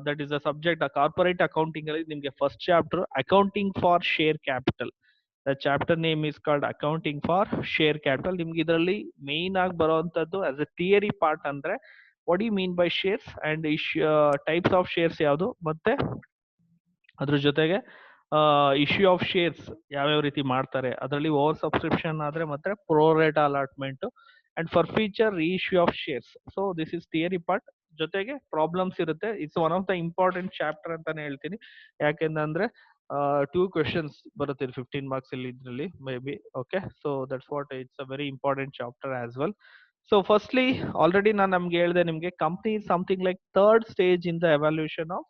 That is a subject corporate accounting ಅಲ್ಲಿ ನಿಮಗೆ first chapter accounting for share capital. The chapter name is called accounting for share capital. ನಿಮ್ಗೆ ಇದರಲ್ಲಿ main ಆಗಿ ಬರುವಂತದ್ದು as a theory part ಅಂದ್ರೆ what you mean by shares and types of shares ಯಾವುದು, ಮತ್ತೆ ಅದ್ರ ಜೊತೆಗೆ ಇಶ್ಯೂ ಆಫ್ ಶೇರ್ಸ್ ಯಾವ್ಯಾವ ರೀತಿ ಮಾಡ್ತಾರೆ, ಅದರಲ್ಲಿ ಓವರ್ ಸಬ್ಸ್ಕ್ರಿಪ್ಷನ್ ಆದ್ರೆ ಮತ್ತೆ pro rate allotment and for future issue of shares. So this is theory part. ಜೊತೆಗೆ ಪ್ರಾಬ್ಲಮ್ಸ್ ಇರುತ್ತೆ. It's one of the important chapter ಅಂತಾನೆ ಹೇಳ್ತೀನಿ. ಯಾಕೆಂದ್ರೆ 2 ಕ್ವೆಶನ್ಸ್ ಬರುತ್ತೆ 15 ಮಾರ್ಕ್ಸ್ ಇಲ್ಲಿ ಇದ್ರಲ್ಲಿ maybe. Okay, so that's what it's a very important chapter as well. So firstly already ನಾನು ನಮ್ಗೆ ಹೇಳಿದೆ, ನಿಮ್ಗೆ company is something like third stage in the evolution of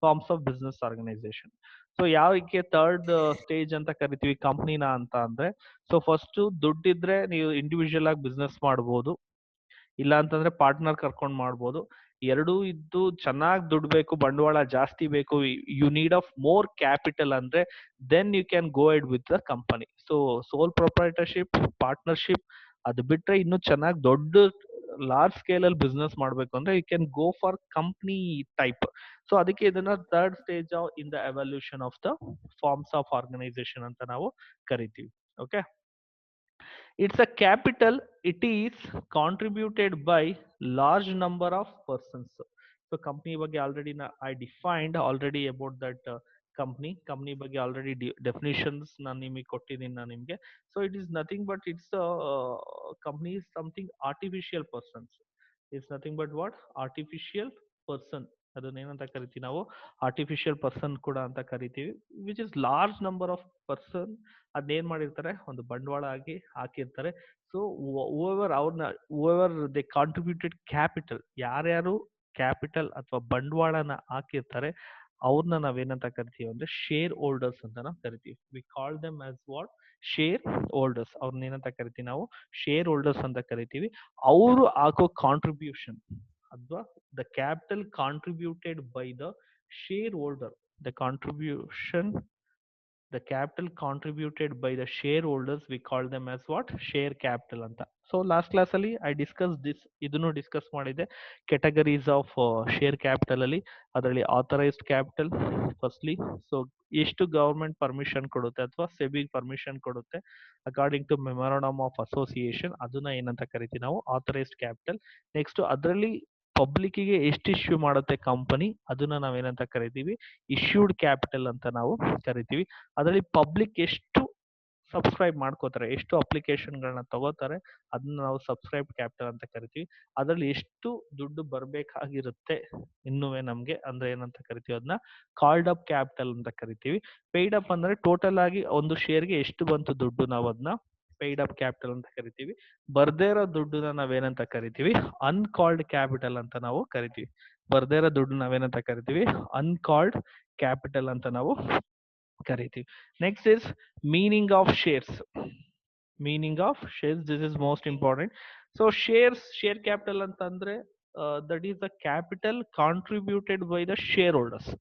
forms of business organisation. So ಯಾವಕ್ಕೆ third stage ಅಂತ ಕರಿತೀವಿ ಕಂಪ್ನಿನ ಅಂತ ಅಂದ್ರೆ, so first ದುಡ್ಡಿದ್ರೆ ನೀವು ಇಂಡಿವಿಜುವಲ್ ಆಗಿ ಬಿಸ್ನೆಸ್ ಮಾಡ್ಬೋದು, ಇಲ್ಲ ಅಂತಂದ್ರೆ ಪಾರ್ಟ್ನರ್ ಕರ್ಕೊಂಡು ಮಾಡ್ಬೋದು. ಎರಡೂ ಇದ್ದು ಚೆನ್ನಾಗಿ ದುಡ್ಡು ಬೇಕು, ಬಂಡವಾಳ ಜಾಸ್ತಿ ಬೇಕು, you need of more capital ಅಂದ್ರೆ then you can go ahead with the company. So sole proprietorship, partnership, ಅದು ಬಿಟ್ರೆ ಇನ್ನು ಚೆನ್ನಾಗಿ ದೊಡ್ಡ ಲಾರ್ಜ್ ಸ್ಕೇಲ್ ಅಲ್ಲಿ ಬಿಸ್ನೆಸ್ ಮಾಡ್ಬೇಕು ಅಂದ್ರೆ you can go for company type. So ಅದಕ್ಕೆ ಇದನ್ನ third stage in the evolution of the forms of organisation ಅಂತ ನಾವು ಕರಿತೀವಿ. Okay, it's a capital, it is contributed by large number of persons. So company ಬಗ್ಗೆ already I defined already about that company ಬಗ್ಗೆ already definitions ನಾನು ನಿಮಗೆ ಕೊಟ್ಟಿದ್ದೀನಿ ನಾನು ನಿಮಗೆ. So it is nothing but it's a company is something artificial persons. It's nothing but what artificial person. ಅದನ್ನ ಏನಂತ ಕರಿತೀವಿ ನಾವು ಆರ್ಟಿಫಿಷಿಯಲ್ ಪರ್ಸನ್ ಕೂಡ ಅಂತ ಕರಿತೀವಿ. Which is large number of person ಅದೇನ್ ಮಾಡಿರ್ತಾರೆ, ಒಂದು ಬಂಡವಾಳ ಆಗಿ ಹಾಕಿರ್ತಾರೆ. So whoever they contributed capital, ಯಾರ್ಯಾರು ಕ್ಯಾಪಿಟಲ್ ಅಥವಾ ಬಂಡವಾಳನ ಹಾಕಿರ್ತಾರೆ ಅವ್ರನ್ನ ನಾವೇನಂತ ಕರಿತೀವಿ ಅಂದ್ರೆ ಶೇರ್ ಹೋಲ್ಡರ್ಸ್ ಅಂತ ನಾವು ಕರಿತೀವಿ. We call them as what share holders. ಅವ್ರನ್ನ ಏನಂತ ಕರಿತೀವಿ ನಾವು ಶೇರ್ ಹೋಲ್ಡರ್ಸ್ ಅಂತ ಕರಿತೀವಿ. ಅವರು ಹಾಕೋ ಕಾಂಟ್ರಿಬ್ಯೂಷನ್ ಅಥವಾ the capital contributed by the share holder, the contribution, the capital contributed by the shareholders, we call them as what share capital ಅಂತ. ಸೊ ಲಾಸ್ಟ್ ಕ್ಲಾಸ್ ಅಲ್ಲಿ ಐ ಡಿಸ್ಕಸ್ ದಿಸ್, ಇದನ್ನು discuss ಮಾಡಿದೆ categories of share capital ಅಲ್ಲಿ. ಅದರಲ್ಲಿ authorised capital firstly, so ಎಷ್ಟು government permission ಕೊಡುತ್ತೆ ಅಥವಾ SEBI permission ಕೊಡುತ್ತೆ according to memorandum of association, ಅದನ್ನ ಏನಂತ ಕರಿತೀವಿ ನಾವು ಆಥರೈಸ್ಡ್ ಕ್ಯಾಪಿಟಲ್. ನೆಕ್ಸ್ಟ್ ಅದರಲ್ಲಿ ಪಬ್ಲಿಕ್ಕಿಗೆ ಎಷ್ಟು ಇಶ್ಯೂ ಮಾಡುತ್ತೆ ಕಂಪನಿ, ಅದನ್ನ ನಾವೇನಂತ ಕರಿತೀವಿ ಇಶ್ಯೂಡ್ ಕ್ಯಾಪಿಟಲ್ ಅಂತ ನಾವು ಕರಿತೀವಿ. ಅದರಲ್ಲಿ ಪಬ್ಲಿಕ್ ಎಷ್ಟು ಸಬ್ಸ್ಕ್ರೈಬ್ ಮಾಡ್ಕೋತಾರೆ, ಎಷ್ಟು ಅಪ್ಲಿಕೇಶನ್ಗಳನ್ನ ತಗೋತಾರೆ, ಅದನ್ನ ನಾವು ಸಬ್ಸ್ಕ್ರೈಬ್ ಕ್ಯಾಪಿಟಲ್ ಅಂತ ಕರಿತೀವಿ. ಅದರಲ್ಲಿ ಎಷ್ಟು ದುಡ್ಡು ಬರಬೇಕಾಗಿರುತ್ತೆ ಇನ್ನುವೆ ನಮ್ಗೆ ಅಂದ್ರೆ ಏನಂತ ಕರಿತೀವಿ ಅದನ್ನ ಕಾಲ್ಡ್ ಅಪ್ ಕ್ಯಾಪಿಟಲ್ ಅಂತ ಕರಿತೀವಿ. ಪೇಯ್ಡ್ ಅಪ್ ಅಂದ್ರೆ ಟೋಟಲ್ ಆಗಿ ಒಂದು ಶೇರ್ಗೆ ಎಷ್ಟು ಬಂತು ದುಡ್ಡು, ನಾವು ಅದನ್ನ ಪೇಯ್ಡ್ ಅಪ್ ಕ್ಯಾಪಿಟಲ್ ಅಂತ ಕರಿತೀವಿ. ಬರ್ದೇ ಇರೋ ದುಡ್ಡನ್ನ ನಾವೇನಂತ ಕರಿತೀವಿ ಅನ್ಕಾಲ್ಡ್ ಕ್ಯಾಪಿಟಲ್ ಅಂತ ನಾವು ಕರಿತೀವಿ. ಬರ್ದೇ ಇರೋ ದುಡ್ಡು ನಾವೇನಂತ ಕರಿತೀವಿ ಅನ್ಕಾಲ್ಡ್ ಕ್ಯಾಪಿಟಲ್ ಅಂತ ನಾವು ಕರಿತೀವಿ. Next is meaning of shares. Meaning of shares, this is most important. So shares, share capital ಅಂತಂದ್ರೆ that is the capital contributed by the shareholders.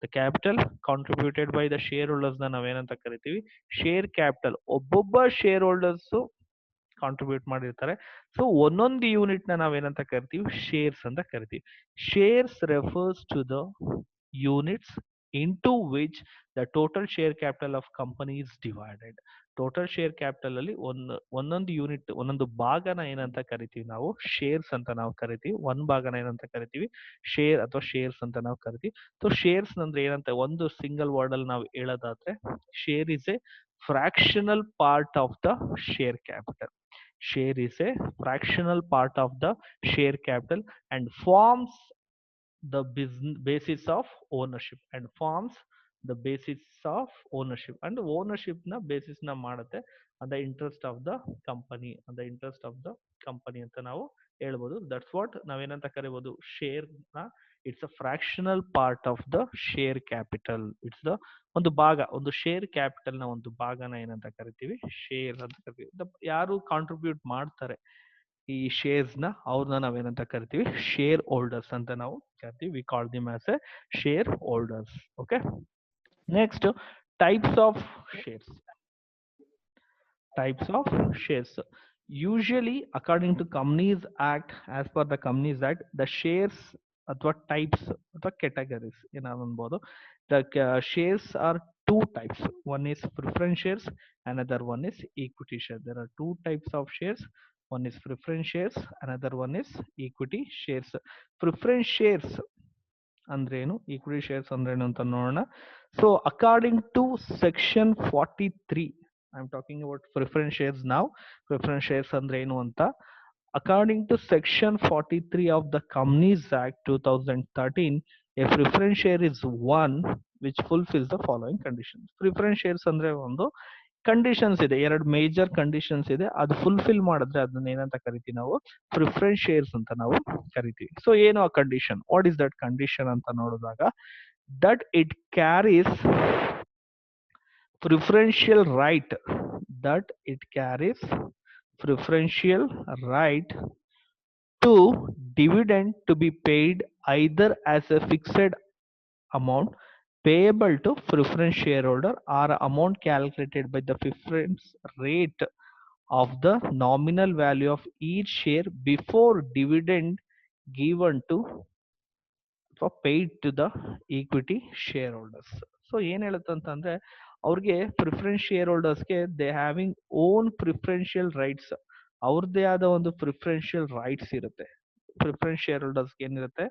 The capital contributed by the shareholders ನ ನಾವೇನಂತ ಕರಿತೀವಿ share capital. ಒಬ್ಬೊಬ್ಬ shareholders contribute ಮಾಡಿರ್ತಾರೆ. So ಒಂದೊಂದು unit ನ ನಾವೇನಂತ ಕರಿತೀವಿ ಶೇರ್ಸ್ ಅಂತ ಕರಿತೀವಿ. Shares refers to the units into which the total share capital of company is divided. Total share capital ಅಲ್ಲಿ ಒಂದೊಂದು ಯೂನಿಟ್, ಒಂದೊಂದು ಭಾಗನ ಏನಂತ ಕರಿತೀವಿ ನಾವು ಶೇರ್ಸ್ ಅಂತ ನಾವು ಕರಿತೀವಿ. ಒಂದ್ ಭಾಗನ ಏನಂತ ಕರಿತೀವಿ ಶೇರ್ ಅಥವಾ ಶೇರ್ಸ್ ಅಂತ ನಾವು ಕರಿತೀವಿ. ಸೊ ಶೇರ್ಸ್ ಅಂದ್ರೆ ಏನಂತ ಒಂದು ಸಿಂಗಲ್ ವರ್ಡ್ ಅಲ್ಲಿ ನಾವು ಹೇಳೋದಾದ್ರೆ, share is A fractional part of the share capital. Share is a fractional part of the share capital and forms the basis of ownership and forms the basis of ownership and ownership na basis na ಮಾಡುತ್ತೆ on the interest of the company, on the interest of the company ಅಂತ ನಾವು ಹೇಳ್ಬೋದು. That's what ನಾವೇನಂತ ಕರಿಬೋದು share ನ. It's a fractional part of the share capital. It's the ಒಂದು ಭಾಗ, ಒಂದು ಶೇರ್ ಕ್ಯಾಪಿಟಲ್ ನ ಒಂದು ಭಾಗನ ಏನಂತ ಕರಿತೀವಿ ಶೇರ್ ಅಂತ ಕರಿತೀವಿ. ಯಾರು ಕಾಂಟ್ರಿಬ್ಯೂಟ್ ಮಾಡ್ತಾರೆ ಈ ಶೇರ್ಸ್ ನ, ಅವ್ರನ್ನ ನಾವೇನಂತ ಕರಿತೀವಿ ಶೇರ್ ಹೋಲ್ಡರ್ಸ್ ಅಂತ ನಾವು ಕರಿತೀವಿ. We call them as a shareholders. Okay, next types of shares. Types of shares. Usually according to Companies Act, as per the Companies Act, the shares ಅಥವಾ ಟೈಪ್ಸ್ ಅಥವಾ categories ಏನಾದ್ರು ಅನ್ಬೋದು. The shares are two types. One is preference shares, another one is equity share. There are two types of shares. One is preference shares, another one is equity shares. Preference shares ಅಂದ್ರೆ ಏನು, equity shares ಅಂದ್ರೆ ಏನು ಅಂತ ನೋಡೋಣ. So according to section 43, I'm talking about preference shares now. Preference shares ಅಂದ್ರೆ ಏನು ಅಂತ. According to section 43 of the Companies Act 2013, a preference share is one which fulfills the following conditions. Preference shares ಅಂದ್ರೆ ಒಂದು conditions ಇದೆ, ಎರಡು major conditions ಇದೆ. ಅದು fulfil ಮಾಡಿದ್ರೆ ಅದನ್ನ ಏನಂತ ಕರಿತೀವಿ ನಾವು, ಪ್ರಿಫರೆನ್ಸ್ ಶೇರ್ಸ್ ಅಂತ ನಾವು ಕರಿತೀವಿ. ಸೊ ಏನು ಆ condition, what is that condition ಅಂತ ನೋಡಿದಾಗ, that it carries preferential right, that it carries preferential right to dividend to be paid either as a fixed amount payable to preference shareholder or amount calculated by the preference rate of the nominal value of each share before dividend given to or paid to the equity shareholders. So ಏನ್ ಹೇಳುತ್ತೆ ಅಂತಂದ್ರೆ, ಅವ್ರಿಗೆ preference share ಹೋಲ್ಡರ್ಸ್ಗೆ they having own preferential rights, ಅವ್ರದ್ದೇ ಆದ ಒಂದು preferential rights ಇರುತ್ತೆ. Preference share ಹೋಲ್ಡರ್ಸ್ಗೆ ಏನಿರುತ್ತೆ,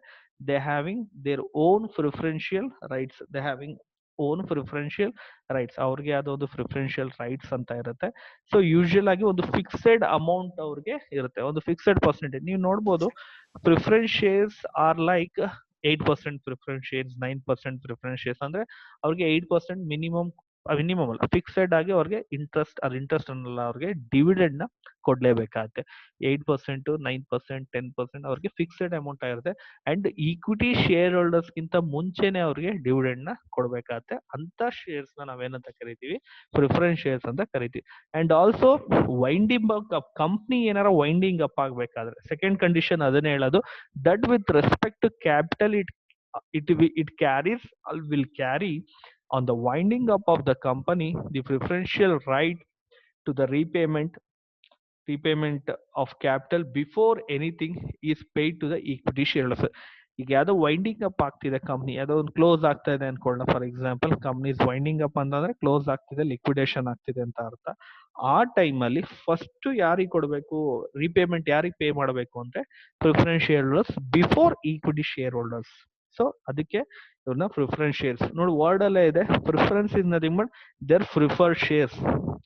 they having their own preferential rights, they having own preferential rights, ಅವ್ರಿಗೆ ಆದ ಒಂದು ಪ್ರಿಫರೆನ್ಷಿಯಲ್ ರೈಟ್ಸ್ ಅಂತ ಇರುತ್ತೆ. ಸೊ ಯೂಶುವಲ್ ಆಗಿ ಒಂದು ಫಿಕ್ಸೆಡ್ ಅಮೌಂಟ್ ಅವ್ರಿಗೆ ಇರುತ್ತೆ, ಒಂದು ಫಿಕ್ಸೆಡ್ ಪರ್ಸೆಂಟೇಜ್. ನೀವು ನೋಡ್ಬೋದು preference shares are like 8% preference shares, 9% preference shares. ಅಂದ್ರೆ ಅವ್ರಿಗೆ 8% ಮಿನಿಮಮ್ ಅಲ್ಲ, ಫಿಕ್ಸೆಡ್ ಆಗಿ ಅವ್ರಿಗೆ ಇಂಟ್ರೆಸ್ಟ್, ಅದು ಇಂಟ್ರೆಸ್ಟ್ ಅನ್ನಲ್ಲ, ಅವ್ರಿಗೆ ಡಿವಿಡೆಂಡ್ ನ ಕೊಡ್ಲೇಬೇಕಾಗತ್ತೆ. 8%, 9%, 10% ಅವ್ರಿಗೆ ಫಿಕ್ಸೆಡ್ ಅಮೌಂಟ್ ಆಗಿರುತ್ತೆ. ಅಂಡ್ ಈಕ್ವಿಟಿ ಶೇರ್ ಹೋಲ್ಡರ್ಸ್ ಗಿಂತ ಮುಂಚೆನೆ ಅವ್ರಿಗೆ ಡಿವಿಡೆಂಡ್ ನ ಕೊಡ್ಬೇಕಾಗತ್ತೆ. ಅಂತ ಶೇರ್ಸ್ ನ ನಾವೇನಂತ ಕರಿತೀವಿ, ಪ್ರಿಫರೆನ್ಸ್ ಶೇರ್ಸ್ ಅಂತ ಕರಿತೀವಿ. And also winding up, company ಏನಾರ ವೈಂಡಿಂಗ್ ಅಪ್ ಆಗ್ಬೇಕಾದ್ರೆ ಸೆಕೆಂಡ್ ಕಂಡೀಷನ್ ಅದನ್ನೇ ಹೇಳೋದು, that with respect to capital it carries or will carry on the winding up of the company the preferential right to the repayment of capital before anything is paid to the equity shareholders. ಈಗ ಯಾವ್ದೋ winding up ಆಗ್ತಿದೆ company, ಯಾವುದೋ ಒಂದು close ಆಗ್ತಾ ಇದೆ ಅನ್ಕೊಳ್ಳೋಣ. For example companies winding up ಅಂತಂದ್ರೆ close ಆಗ್ತಿದೆ, ಲಿಕ್ವಿಡೇಷನ್ ಆಗ್ತಿದೆ ಅಂತ ಅರ್ಥ. ಆ ಟೈಮಲ್ಲಿ ಫಸ್ಟ್ ಯಾರಿಗೆ ಕೊಡಬೇಕು, ರಿಪೇಮೆಂಟ್ ಯಾರಿಗೆ ಪೇ ಮಾಡಬೇಕು ಅಂದ್ರೆ preference share holders before equity share holders. So ಅದಕ್ಕೆ ಇವ್ರನ್ನ ಪ್ರಿಫರೆನ್ಸ್ ಶೇರ್ಸ್ ನೋಡಿ, ವರ್ಡ್ ಅಲ್ಲೇ ಇದೆ, preference is nothing but their prefer shares.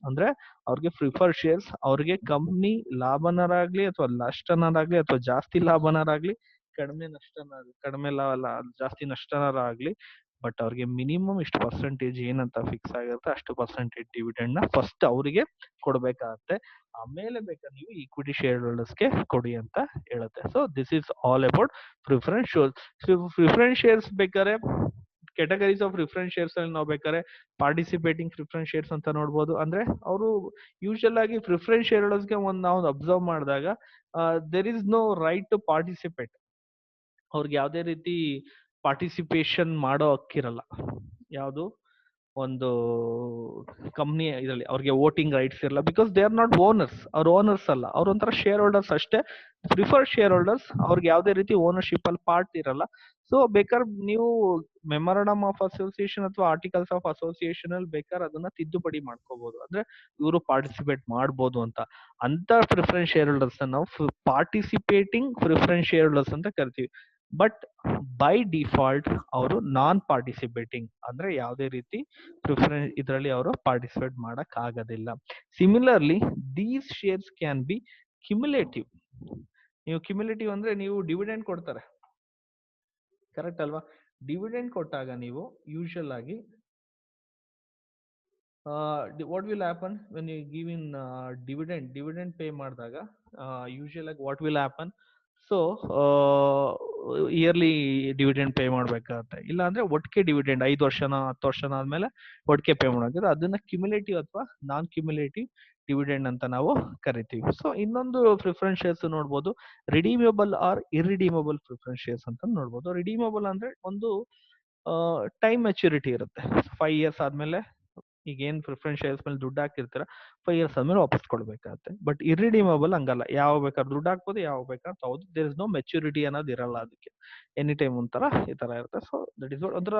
ಅಂದ್ರೆ ಅವ್ರಿಗೆ ಪ್ರಿಫರ್ ಶೇರ್ಸ್, ಅವ್ರಿಗೆ ಕಂಪ್ನಿ ಲಾಭನರಾಗ್ಲಿ ಅಥವಾ ನಷ್ಟನರಾಗ್ಲಿ ಅಥವಾ ಜಾಸ್ತಿ ಲಾಭನರಾಗ್ಲಿ ಕಡಿಮೆ ಜಾಸ್ತಿ ನಷ್ಟನರ ಆಗ್ಲಿ, ಬಟ್ ಅವ್ರಿಗೆ ಮಿನಿಮಮ್ ಇಷ್ಟು ಪರ್ಸೆಂಟೇಜ್ ಏನಂತ ಫಿಕ್ಸ್ ಆಗಿರುತ್ತೆ ಅಷ್ಟು ಪರ್ಸೆಂಟೇಜ್ ಡಿವಿಡೆಂಡ್ ನ ಫಸ್ಟ್ ಅವರಿಗೆ ಕೊಡ್ಬೇಕಾಗತ್ತೆ. ಆಮೇಲೆ ಬೇಕಾದ್ರೆ ನೀವು ಈಕ್ವಿಟಿ ಶೇರ್ ಹೋಲ್ಡರ್ಸ್ಗೆ ಕೊಡಿ ಅಂತ ಹೇಳುತ್ತೆ. So this is all about preference shares. Preference shares ಬೇಕಾದ್ರೆ ಕೆಟಗರೀಸ್ ಆಫ್ ಪ್ರಿಫರೆನ್ಸ್ ಶೇರ್ಸ್ ಅಲ್ಲಿ ನಾವು ಬೇಕಾದ್ರೆ ಪಾರ್ಟಿಸಿಪೇಟಿಂಗ್ ಪ್ರಿಫರೆನ್ಸ್ ಶೇರ್ಸ್ ಅಂತ ನೋಡ್ಬೋದು. ಅಂದ್ರೆ ಅವರು ಯೂಶುವಲ್ ಆಗಿ ಪ್ರಿಫರೆನ್ಸ್ ಶೇರ್ ಹೋಲ್ಡರ್ಸ್ಗೆ ಒಂದು ನಾವು ಅಬ್ಸರ್ವ್ ಮಾಡಿದಾಗ there is no right to participate. ಅವ್ರಿಗೆ ಯಾವುದೇ ರೀತಿ ಪಾರ್ಟಿಸಿಪೇಷನ್ ಮಾಡೋ ಹಕ್ಕಿರಲ್ಲ. ಯಾವುದು ಒಂದು ಕಂಪ್ನಿ ಇದರಲ್ಲಿ ಅವ್ರಿಗೆ ವೋಟಿಂಗ್ ರೈಟ್ಸ್ ಇರಲ್ಲ, because they are not owners. ಅವ್ರ ಓನರ್ಸ್ ಅಲ್ಲ, ಅವ್ರ ಒಂಥರ ಶೇರ್ ಹೋಲ್ಡರ್ಸ್ ಅಷ್ಟೇ, ಪ್ರಿಫರ್ಡ್ ಶೇರ್ ಹೋಲ್ಡರ್ಸ್. ಅವ್ರಿಗೆ ಯಾವುದೇ ರೀತಿ ಓನರ್ಶಿಪ್ ಅಲ್ಲಿ ಪಾರ್ಟ್ ಇರಲ್ಲ. ಸೊ ಬೇಕಾದ್ರೆ ನೀವು ಮೆಮೊರಂಡಮ್ ಆಫ್ ಅಸೋಸಿಯೇಷನ್ ಅಥವಾ ಆರ್ಟಿಕಲ್ಸ್ ಆಫ್ ಅಸೋಸಿಯೇಷನ್ ಅಲ್ಲಿ ಬೇಕಾದ್ರೆ ಅದನ್ನ ತಿದ್ದುಪಡಿ ಮಾಡ್ಕೋಬಹುದು, ಅಂದ್ರೆ ಇವರು ಪಾರ್ಟಿಸಿಪೇಟ್ ಮಾಡ್ಬೋದು ಅಂತ. ಅಂತ ಪ್ರಿಫರೆನ್ಸ್ ಶೇರ್ ಹೋಲ್ಡರ್ಸ್ ನಾವು ಪಾರ್ಟಿಸಿಪೇಟಿಂಗ್ ಪ್ರಿಫರೆನ್ಸ್ ಶೇರ್ ಹೋಲ್ಡರ್ಸ್ ಅಂತ ಕರಿತೀವಿ. ಬಟ್ ಬೈ ಡಿಫಾಲ್ಟ್ ಅವರು ನಾನ್ ಪಾರ್ಟಿಸಿಪೇಟಿಂಗ್, ಅಂದ್ರೆ ಯಾವುದೇ ರೀತಿ ಪ್ರಿಫರೆನ್ಸ್ ಇದರಲ್ಲಿ ಅವರು ಪಾರ್ಟಿಸಿಪೇಟ್ ಮಾಡಕ್ ಆಗೋದಿಲ್ಲ. Similarly these shares can be cumulative. ನೀವು ಕ್ಯುಮುಲೇಟಿವ್ ಅಂದ್ರೆ ನೀವು ಡಿವಿಡೆಂಡ್ ಕೊಡ್ತಾರೆ, ಕರೆಕ್ಟ್ ಅಲ್ವಾ? ಡಿವಿಡೆಂಡ್ ಕೊಟ್ಟಾಗ ನೀವು ಯೂಶುವಲ್ ಆಗಿ what will happen when you give in dividend pay ಮಾಡಿದಾಗ ಯೂಶುವಲ್ ಆಗಿ what will happen, so yearly dividend pay ಮಾಡ್ಬೇಕಾಗತ್ತೆ. ಇಲ್ಲ ಅಂದ್ರೆ ಒಟ್ಟಿಗೆ ಡಿವಿಡೆಂಡ್ 5 ವರ್ಷನ 10 ವರ್ಷನ ಆದ್ಮೇಲೆ ಒಟ್ಟಿಗೆ ಪೇ ಮಾಡಬೇಕು. ಅದನ್ನ ಕ್ಯುಮುಲೇಟಿವ್ ಅಥವಾ ನಾನ್ ಕ್ಯುಮುಲೇಟಿವ್ ಡಿವಿಡೆಂಡ್ ಅಂತ ನಾವು ಕರಿತೀವಿ. ಸೊ ಇನ್ನೊಂದು ಪ್ರಿಫರೆನ್ಸ್ ಶೇರ್ಸ್ ನೋಡ್ಬೋದು, ರಿಡೀಮೇಬಲ್ ಆರ್ ಇರ್ರಿಡೀಮೇಬಲ್ ಪ್ರಿಫರೆನ್ಸ್ ಶೇರ್ಸ್ ಅಂತ ನೋಡ್ಬೋದು. ರಿಡೀಮೇಬಲ್ ಅಂದ್ರೆ ಒಂದು ಟೈಮ್ ಮೆಚುರಿಟಿ ಇರುತ್ತೆ, 5 years ಆದ್ಮೇಲೆ ಈಗ ಏನ್ ಪ್ರಿಫರೆನ್ಸ್ ಶೇರ್ಸ್ ಮೇಲೆ ದುಡ್ಡು ಹಾಕಿರ್ತೀರ 5 years ಆದ್ಮೇಲೆ ವಾಪಸ್ ಕೊಡ್ಬೇಕಾಗತ್ತೆ. ಬಟ್ ಇರ್ರಿಡೀಮಬಲ್ ಹಂಗಲ್ಲ, ಯಾವ ಬೇಕಾದ್ರೆ ದುಡ್ಡು ಹಾಕ್ಬೋದು, ಯಾವ ಬೇಕಾದ್ರೆ ತಗೋದು. ದೇರ್ ಇಸ್ ನೋ ಮೆಚುರಿಟಿ ಅನ್ನೋದು ಇರಲ್ಲ ಅದಕ್ಕೆ. ಎನಿ ಟೈಮ್ ಒಂಥರ ಈ ತರ ಇರುತ್ತೆ. ಸೊ ದಟ್ ಇಸ್ ಒಂಥರ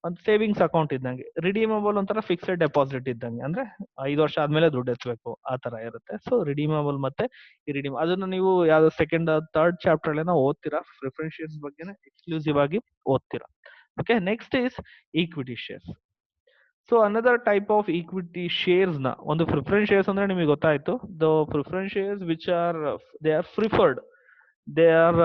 ಒಂದು ಸೇವಿಂಗ್ಸ್ ಅಕೌಂಟ್ ಇದ್ದಂಗೆ. ರಿಡೀಮಬಲ್ ಒಂಥರ ಫಿಕ್ಸೆಡ್ ಡೆಪಾಸಿಟ್ ಇದ್ದಂಗೆ, ಅಂದ್ರೆ 5 ವರ್ಷ ಆದ್ಮೇಲೆ ದುಡ್ಡು ಎತ್ತಬೇಕು ಆ ತರ ಇರುತ್ತೆ. ಸೊ ರಿಡೀಮಬಲ್ ಮತ್ತೆ ಇರಿಡೀಮ್ ಅದನ್ನ ನೀವು ಯಾವ್ದು ಸೆಕೆಂಡ್ ಥರ್ಡ್ ಚಾಪ್ಟರ್ ಅಲ್ಲಿ ಓದ್ತೀರಾ, ಪ್ರಿಫರೆನ್ಸ್ ಶೇರ್ಸ್ ಬಗ್ಗೆನೇ ಎಕ್ಸ್ಕ್ಲೂಸಿವ್ ಆಗಿ ಓದ್ತೀರಾ. Okay, next is equity shares. So another type of equity shares ನ ಒಂದು ಪ್ರಿಫರೆನ್ಸ್ ಶೇರ್ಸ್ ಅಂದ್ರೆ ನಿಮಗೆ ಗೊತ್ತಾಯ್ತು. The preference shares which are they are preferred, they are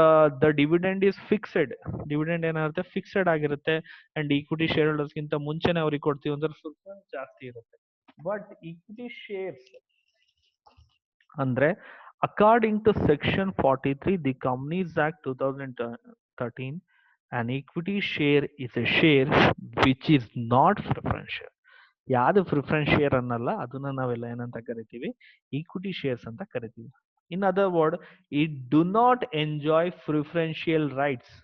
the dividend is fixed. Dividend ಏನಾಗುತ್ತೆ, fixed ಆಗಿರುತ್ತೆ. ಅಂಡ್ ಈಕ್ವಿಟಿ ಶೇರ್ ಹೋಲ್ಡರ್ಸ್ ಗಿಂತ ಮುಂಚೆನೆ ಅವ್ರಿಗೆ ಕೊಡ್ತೀವಿ ಅಂದ್ರೆ ಸ್ವಲ್ಪ ಜಾಸ್ತಿ ಇರುತ್ತೆ. ಬಟ್ ಈಕ್ವಿಟಿ ಶೇರ್ಸ್ ಅಂದ್ರೆ according to section 43 the companies act 2013, an equity share is a share which is not preference share. ಯಾವ್ದು ಪ್ರಿಫರೆನ್ಸ್ ಶೇರ್ ಅನ್ನಲ್ಲ ಅದನ್ನ ನಾವೆಲ್ಲ ಏನಂತ ಕರಿತೀವಿ, ಈಕ್ವಿಟಿ ಶೇರ್ಸ್ ಅಂತ ಕರಿತೀವಿ. In other word, it do not enjoy preferential rights.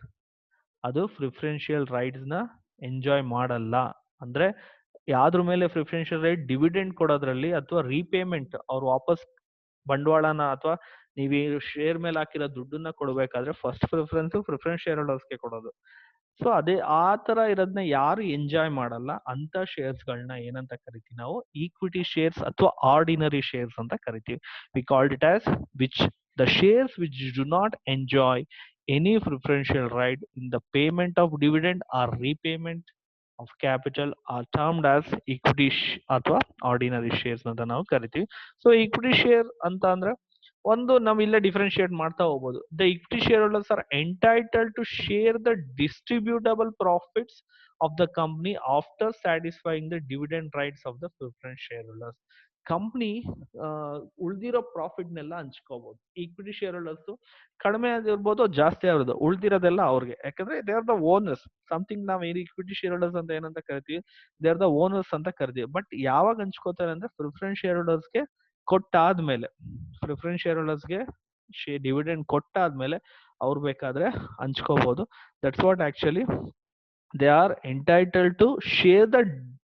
ಅದು ಪ್ರಿಫರೆನ್ಷಿಯಲ್ ರೈಟ್ಸ್ ನ ಎಂಜಾಯ್ ಮಾಡಲ್ಲ. ಅಂದ್ರೆ ಯಾವ್ದ್ರ ಮೇಲೆ ಪ್ರಿಫರೆನ್ಷಿಯಲ್ ರೈಟ್, ಡಿವಿಡೆಂಡ್ ಕೊಡೋದ್ರಲ್ಲಿ ಅಥವಾ ರೀಪೇಮೆಂಟ್, ಅವ್ರು ವಾಪಸ್ ಬಂಡವಾಳನ ಅಥವಾ ನೀವು ಶೇರ್ ಮೇಲೆ ಹಾಕಿರೋ ದುಡ್ಡನ್ನ ಕೊಡ್ಬೇಕಾದ್ರೆ ಫಸ್ಟ್ ಪ್ರಿಫರೆನ್ಸ್ ಶೇರ್ ಹೋಲ್ಡರ್ಸ್ಗೆ ಕೊಡೋದು. ಸೊ ಅದೇ ಆ ತರ ಇರೋದನ್ನ ಯಾರು ಎಂಜಾಯ್ ಮಾಡಲ್ಲ ಅಂತ ಶೇರ್ಸ್ ಗಳನ್ನ ಏನಂತ ಕರಿತೀವಿ ನಾವು, ಈಕ್ವಿಟಿ ಶೇರ್ಸ್ ಅಥವಾ ಆರ್ಡಿನರಿ ಶೇರ್ಸ್ ಅಂತ ಕರಿತೀವಿ. We called it as which the shares which do not enjoy any preferential right in the payment of dividend or repayment of capital are termed as equity ಅಥವಾ ordinary shares ಅಂತ ನಾವು ಕರಿತೀವಿ. So equity share ಅಂತ ಅಂದ್ರೆ ಒಂದು ನಾವು ಇಲ್ಲೇ differentiate ಮಾಡ್ತಾ ಹೋಗ್ಬೋದು. The equity share holders are entitled to share the distributable profits of the company after satisfying the dividend rights of the preference share holders. Company ಉಳ್ದಿರೋ ಪ್ರಾಫಿಟ್ ನೆಲ್ಲ ಹಂಚ್ಕೋಬಹುದು. ಈಕ್ವಿಟಿ ಶೇರ್ ಹೋಲ್ಡರ್ಸ್ ಕಡಿಮೆ ಆಗಿರ್ಬೋದು, ಜಾಸ್ತಿ ಆಗಿರೋದು, ಉಳ್ದಿರೋದೆಲ್ಲ ಅವ್ರಿಗೆ. ಯಾಕಂದ್ರೆ they are the owners. Something ನಾವು ಏನು ಈಕ್ವಿಟಿ ಶೇರ್ ಹೋಲ್ಡರ್ಸ್ ಅಂತ ಏನಂತ ಕರಿತೀವಿ, ದೇ ಆರ್ ದ ಓನರ್ಸ್ ಅಂತ ಕರಿತೀವಿ. ಬಟ್ ಯಾವಾಗ ಹಂಚ್ಕೋತಾರೆ ಅಂದ್ರೆ ಪ್ರಿಫರೆನ್ಸ್ ಶೇರ್ ಹೋಲ್ಡರ್ಸ್ಗೆ ಕೊಟ್ಟಾದ್ಮೇಲೆ, ಪ್ರಿಫರೆನ್ಸ್ ಶೇರ್ ಹೋಲ್ಡರ್ಸ್ಗೆ ಡಿವಿಡೆಂಡ್ ಕೊಟ್ಟಾದ್ಮೇಲೆ ಅವ್ರು ಬೇಕಾದ್ರೆ ಹಂಚ್ಕೋಬಹುದು. That's what actually they are entitled to share the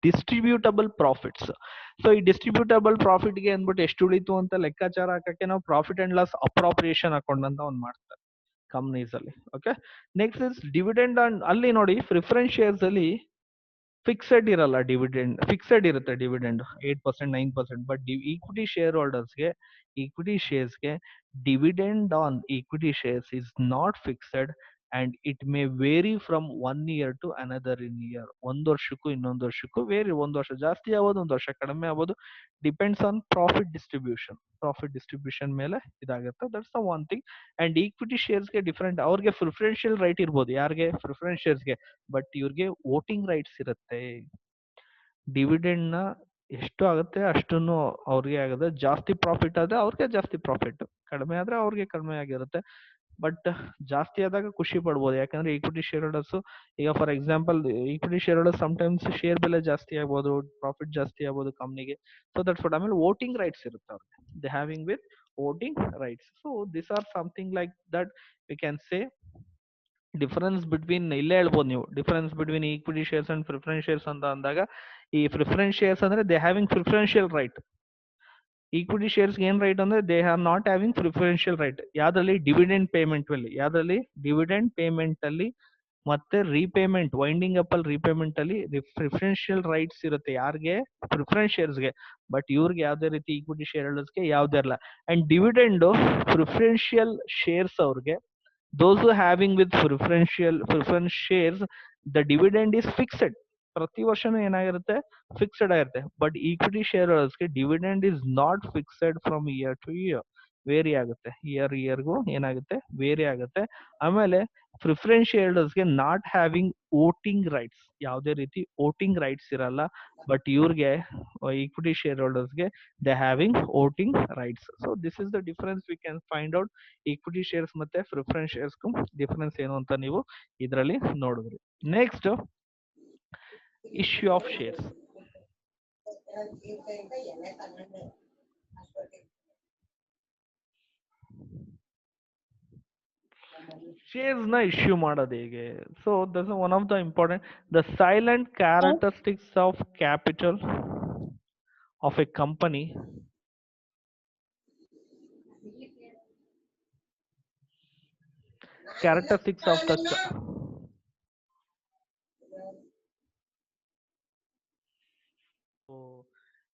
distributable profits. So ಈ ಡಿಸ್ಟ್ರಿಬ್ಯೂಟಬಲ್ ಪ್ರಾಫಿಟ್ ಗೆ ಅಂದ್ಬಿಟ್ಟು ಎಷ್ಟು ಉಳಿತು ಅಂತ ಲೆಕ್ಕಾಚಾರ ಹಾಕಕ್ಕೆ ನಾವು profit and loss appropriation account ಅಂತ ಒಂದು ಮಾಡ್ತಾರೆ ಕಂಪ್ನೀಸ್ ಅಲ್ಲಿ. Okay, next is dividend. And ಅಲ್ಲಿ ನೋಡಿ ಪ್ರಿಫರೆನ್ಸ್ ಶೇರ್ಸ್ ಅಲ್ಲಿ ಫಿಕ್ಸೆಡ್ ಇರಲ್ಲ ಡಿವಿಡೆಂಡ್, ಫಿಕ್ಸೆಡ್ ಇರುತ್ತೆ ಡಿವಿಡೆಂಡ್ 8%, 9%. ಬಟ್ ಈಕ್ವಿಟಿ ಶೇರ್ ಹೋಲ್ಡರ್ಸ್ಗೆ, ಈಕ್ವಿಟಿ ಶೇರ್ಸ್ಗೆ dividend on equity shares is not fixed and it may vary from 1 year to another in year. ಒಂದ್ ವರ್ಷಕ್ಕೂ ಇನ್ನೊಂದು ವರ್ಷಕ್ಕೂ ವೇರಿ. ಒಂದ್ ವರ್ಷ ಜಾಸ್ತಿ ಆಗ್ಬೋದು, ಒಂದ್ ವರ್ಷ ಕಡಿಮೆ ಆಗ್ಬೋದು. Depends on profit distribution. Profit distribution ಮೇಲೆ ಇದಾಗುತ್ತೆ. That's the one thing. And equity ಶೇರ್ಸ್ಗೆ ಡಿಫರೆಂಟ್, ಅವ್ರಿಗೆ ಪ್ರಿಫರೆನ್ಷಿಯಲ್ ರೈಟ್ ಇರ್ಬೋದು. ಯಾರಿಗೆ? ಪ್ರಿಫರೆನ್ಸ್ ಶೇರ್ಸ್ಗೆ. ಬಟ್ ಇವ್ರಿಗೆ ವೋಟಿಂಗ್ ರೈಟ್ಸ್ ಇರುತ್ತೆ. ಡಿವಿಡೆಂಡ್ ನ ಎಷ್ಟು ಆಗುತ್ತೆ ಅಷ್ಟನ್ನು ಅವ್ರಿಗೆ ಆಗುತ್ತೆ. ಜಾಸ್ತಿ ಪ್ರಾಫಿಟ್ ಆದ್ರೆ ಅವ್ರಿಗೆ ಜಾಸ್ತಿ ಪ್ರಾಫಿಟ್, ಕಡಿಮೆ ಆದ್ರೆ ಅವ್ರಿಗೆ ಕಡಿಮೆ ಆಗಿರುತ್ತೆ. ಬಟ್ ಜಾಸ್ತಿ ಆದಾಗ ಖುಷಿ ಪಡ್ಬೋದು. ಯಾಕಂದ್ರೆ ಈಕ್ವಿಟಿ ಶೇರ್ ಹೋಲ್ಡರ್ಸ್, ಈಗ for example equity share holders times share ಬೆಲೆ ಜಾಸ್ತಿ ಆಗ್ಬೋದು, ಪ್ರಾಫಿಟ್ ಜಾಸ್ತಿ ಆಗ್ಬೋದು ಕಂಪ್ನಿಗೆ. So that's what. ಆಮೇಲೆ ವೋಟಿಂಗ್ ರೈಟ್ಸ್ ಇರುತ್ತೆ ಅವ್ರಿಗೆ, they having with voting rights. So this are something like that we can say difference between. ಇಲ್ಲೇ ಹೇಳ್ಬೋದು ನೀವು difference between equity shares and preference shares ಅಂತ ಅಂದಾಗ, ಈ ಪ್ರಿಫರೆನ್ಸ್ ಶೇರ್ಸ್ ಅಂದ್ರೆ they having preferential right. Equity shares ಏನ್ right ಅಂದ್ರೆ they are not having preferential right. ಯಾವ್ದ್ರಲ್ಲಿ? ಡಿವಿಡೆಂಡ್ ಪೇಮೆಂಟ್ ಅಲ್ಲಿ. ಯಾವ್ದ್ರಲ್ಲಿ? ಡಿವಿಡೆಂಡ್ ಪೇಮೆಂಟ್ ಅಲ್ಲಿ ಮತ್ತೆ ರೀಪೇಮೆಂಟ್, ವೈಂಡಿಂಗ್ ಅಪ್ ಅಲ್ಲಿ ರೀಪೇಮೆಂಟ್ ಅಲ್ಲಿ ಪ್ರಿಫರೆನ್ಷಿಯಲ್ ರೈಟ್ಸ್ ಇರುತ್ತೆ. ಯಾರಿಗೆ? ಪ್ರಿಫರೆನ್ಸ್ ಶೇರ್ಸ್ಗೆ. ಬಟ್ ಇವ್ರಿಗೆ ಯಾವ್ದೇ ರೀತಿ ಈಕ್ವಿಟಿ ಶೇರ್ ಹೋಲ್ಡರ್ಸ್ಗೆ ಯಾವ್ದೇ ಇರಲ್ಲ. ಅಂಡ್ ಡಿವಿಡೆಂಡ್ ಪ್ರಿಫರೆನ್ಷಿಯಲ್ ಶೇರ್ಸ್ ಅವ್ರಿಗೆ, those who having with preference shares, the dividend is fixed. ಪ್ರತಿ ವರ್ಷನೂ ಏನಾಗಿರುತ್ತೆ? ಫಿಕ್ಸ್ಡ್ ಆಗಿರುತ್ತೆ. ಬಟ್ ಈಕ್ವಿಟಿ ಶೇರ್ ಹೋಲ್ಡರ್ಸ್ಗೆ dividend is not fixed from year to year. Vary ಆಗುತ್ತೆ, ಇಯರ್ಗೂ ಏನಾಗುತ್ತೆ? ವೇರಿ ಆಗುತ್ತೆ. ಆಮೇಲೆ ಪ್ರಿಫರೆನ್ಸ್ ಶೇರ್ ಹೋಲ್ಡರ್ಸ್ಗೆ ನಾಟ್ ಹ್ಯಾವಿಂಗ್ ವೋಟಿಂಗ್ ರೈಟ್ಸ್, ಯಾವುದೇ ರೀತಿ ವೋಟಿಂಗ್ ರೈಟ್ಸ್ ಇರಲ್ಲ. ಬಟ್ ಇವ್ರಿಗೆ ಈಕ್ವಿಟಿ ಶೇರ್ ಹೋಲ್ಡರ್ಸ್ಗೆ they having voting rights. So this is the difference we can find out. Equity shares ಮತ್ತೆ ಪ್ರಿಫರೆನ್ಸ್ ಶೇರ್ಸ್ ಡಿಫರೆನ್ಸ್ ಏನು ಅಂತ ನೀವು ಇದರಲ್ಲಿ ನೋಡಿದ್ರಿ. Next, issue of shares. Shares ನ ಇಶ್ಯೂ ಮಾಡೋದು ಹೇಗೆ? So that's one of the important, the silent characteristics of capital of a company characteristics of the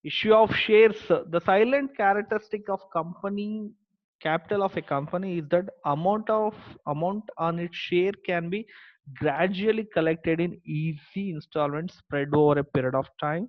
issue of shares. The silent characteristic of company capital of a company is that amount on its share can be gradually collected in easy installments spread over a period of time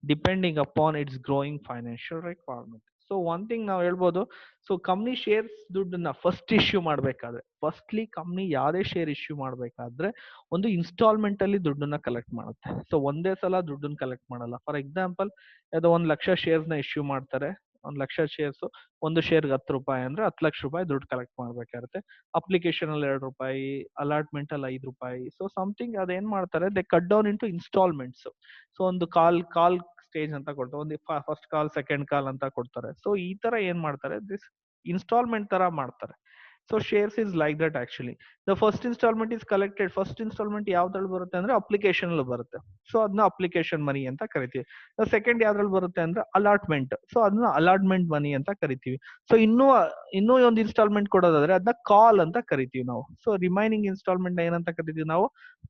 depending upon its growing financial requirement. So one thing ನಾವು ಹೇಳ್ಬೋದು, so company shares ದುಡ್ಡನ್ನ first issue ಮಾಡಬೇಕಾದ್ರೆ, firstly company ಯಾವುದೇ share issue ಮಾಡಬೇಕಾದ್ರೆ ಒಂದು instalment ಅಲ್ಲಿ ದುಡ್ಡನ್ನ collect ಮಾಡುತ್ತೆ. ಸೊ ಒಂದೇ ಸಲ ದುಡ್ಡನ್ನ ಕಲೆಕ್ಟ್ ಮಾಡಲ್ಲ. ಫಾರ್ ಎಕ್ಸಾಂಪಲ್, ಯಾವುದೋ 1,00,000 ಶೇರ್ಸ್ ನ ಇಶ್ಯೂ ಮಾಡ್ತಾರೆ. 1,00,000 ಶೇರ್ಸ್, ಒಂದು ಶೇರ್ಗೆ 10 ರೂಪಾಯಿ ಅಂದ್ರೆ 10 ಲಕ್ಷ ರೂಪಾಯಿ ದುಡ್ಡು ಕಲೆಕ್ಟ್ ಮಾಡ್ಬೇಕಾಗುತ್ತೆ. ಅಪ್ಲಿಕೇಶನ್ ಅಲ್ಲಿ 2 ರೂಪಾಯಿ, ಅಲಾಟ್ಮೆಂಟ್ ಅಲ್ಲಿ 5 ರೂಪಾಯಿ. ಸೊ ಸಮಥಿಂಗ್ ಅದೇನ್ ಮಾಡ್ತಾರೆ, they cut down into instalments. So ಒಂದು ಕಾಲ್ ಸ್ಟೇಜ್ ಅಂತ ಕೊಡ್ತಾರೆ, ಒಂದು ಫಸ್ಟ್ ಕಾಲ್, ಸೆಕೆಂಡ್ ಕಾಲ್ ಅಂತ ಕೊಡ್ತಾರೆ. ಸೊ ಈ ತರ ಏನ್ ಮಾಡ್ತಾರೆ, ದಿಸ್ ಇನ್ಸ್ಟಾಲ್ಮೆಂಟ್ ತರ ಮಾಡ್ತಾರೆ. So shares is like that actually. The first instalment is collected. First instalment ಯಾವ್ದ್ರಲ್ಲಿ ಬರುತ್ತೆ ಅಂದ್ರೆ ಅಪ್ಲಿಕೇಶನ್ ಅಲ್ಲಿ ಬರುತ್ತೆ. ಸೊ ಅದನ್ನ ಅಪ್ಲಿಕೇಶನ್ ಮನಿ ಅಂತ ಕರಿತೀವಿ. ಸೆಕೆಂಡ್ ಯಾವ್ದ್ರಲ್ಲಿ ಬರುತ್ತೆ ಅಂದ್ರೆ ಅಲಾಟ್ಮೆಂಟ್. ಸೊ ಅದನ್ನ ಅಲಾಟ್ಮೆಂಟ್ ಮನಿ ಅಂತ ಕರಿತೀವಿ. ಸೊ ಇನ್ನೂ ಒಂದು ಇನ್ಸ್ಟಾಲ್ಮೆಂಟ್ ಕೊಡೋದಾದ್ರೆ ಅದನ್ನ ಕಾಲ್ ಅಂತ ಕರಿತೀವಿ ನಾವು. ಸೊ ರಿಮೈನಿಂಗ್ ಇನ್ಸ್ಟಾಲ್ಮೆಂಟ್ ಏನಂತ ಕರಿತೀವಿ ನಾವು,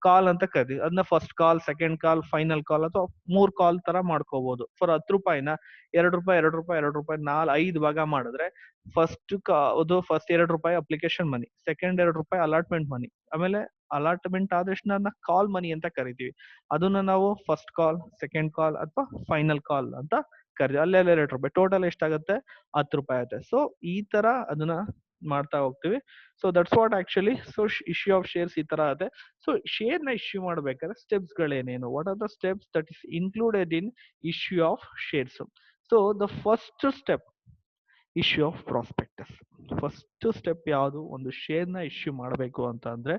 ಕಾಲ್ ಅಂತ ಕರಿತೀವಿ. ಅದನ್ನ ಫಸ್ಟ್ ಕಾಲ್, ಸೆಕೆಂಡ್ ಕಾಲ್, ಫೈನಲ್ ಕಾಲ್ ಅಥವಾ 3 ಕಾಲ್ ತರ ಮಾಡ್ಕೋಬಹುದು. ಫಾರ್ 10 ರೂಪಾಯಿನ 2 ರೂಪಾಯಿ, 2 ರೂಪಾಯಿ, 2 ರೂಪಾಯಿ 5 ಭಾಗ ಮಾಡಿದ್ರೆ ಫಸ್ಟ್ 2 ರೂಪಾಯಿ ಅಪ್ಲಿಕೇಶನ್ ಮನಿ, ಸೆಕೆಂಡ್ 2 ರೂಪಾಯಿ ಅಲಾಟ್ಮೆಂಟ್ ಮನಿ, ಆಮೇಲೆ ಅಲಾಟ್ಮೆಂಟ್ ಆದಷ್ಟು ಕಾಲ್ ಮನಿ ಅಂತ ಕರಿತೀವಿ. ಅದನ್ನ ನಾವು ಫಸ್ಟ್ ಕಾಲ್, ಸೆಕೆಂಡ್ ಕಾಲ್ ಅಥವಾ ಫೈನಲ್ ಕಾಲ್ ಅಂತ ಕರಿತೀವಿ. ಅಲ್ಲೆಲ್ಲ 2 ರೂಪಾಯಿ, ಟೋಟಲ್ ಎಷ್ಟಾಗುತ್ತೆ, 10 ರೂಪಾಯಿ ಆಗುತ್ತೆ. ಸೊ ಈ ತರ ಅದನ್ನ ಮಾಡ್ತಾ ಹೋಗ್ತೀವಿ. So that's what actually. So issue of shares ಈ ತರ ಆಗುತ್ತೆ. ಸೊ ಶೇರ್ ನ ಇಶ್ಯೂ ಮಾಡ್ಬೇಕಾದ್ರೆ ಸ್ಟೆಪ್ಸ್ ಗಳೇನೇನು, what are the steps that is included in issue of shares. So the first step, issue of prospectus. First step ಯಾವುದು, ಒಂದು share ನ issue ಮಾಡಬೇಕು ಅಂತ ಅಂದ್ರೆ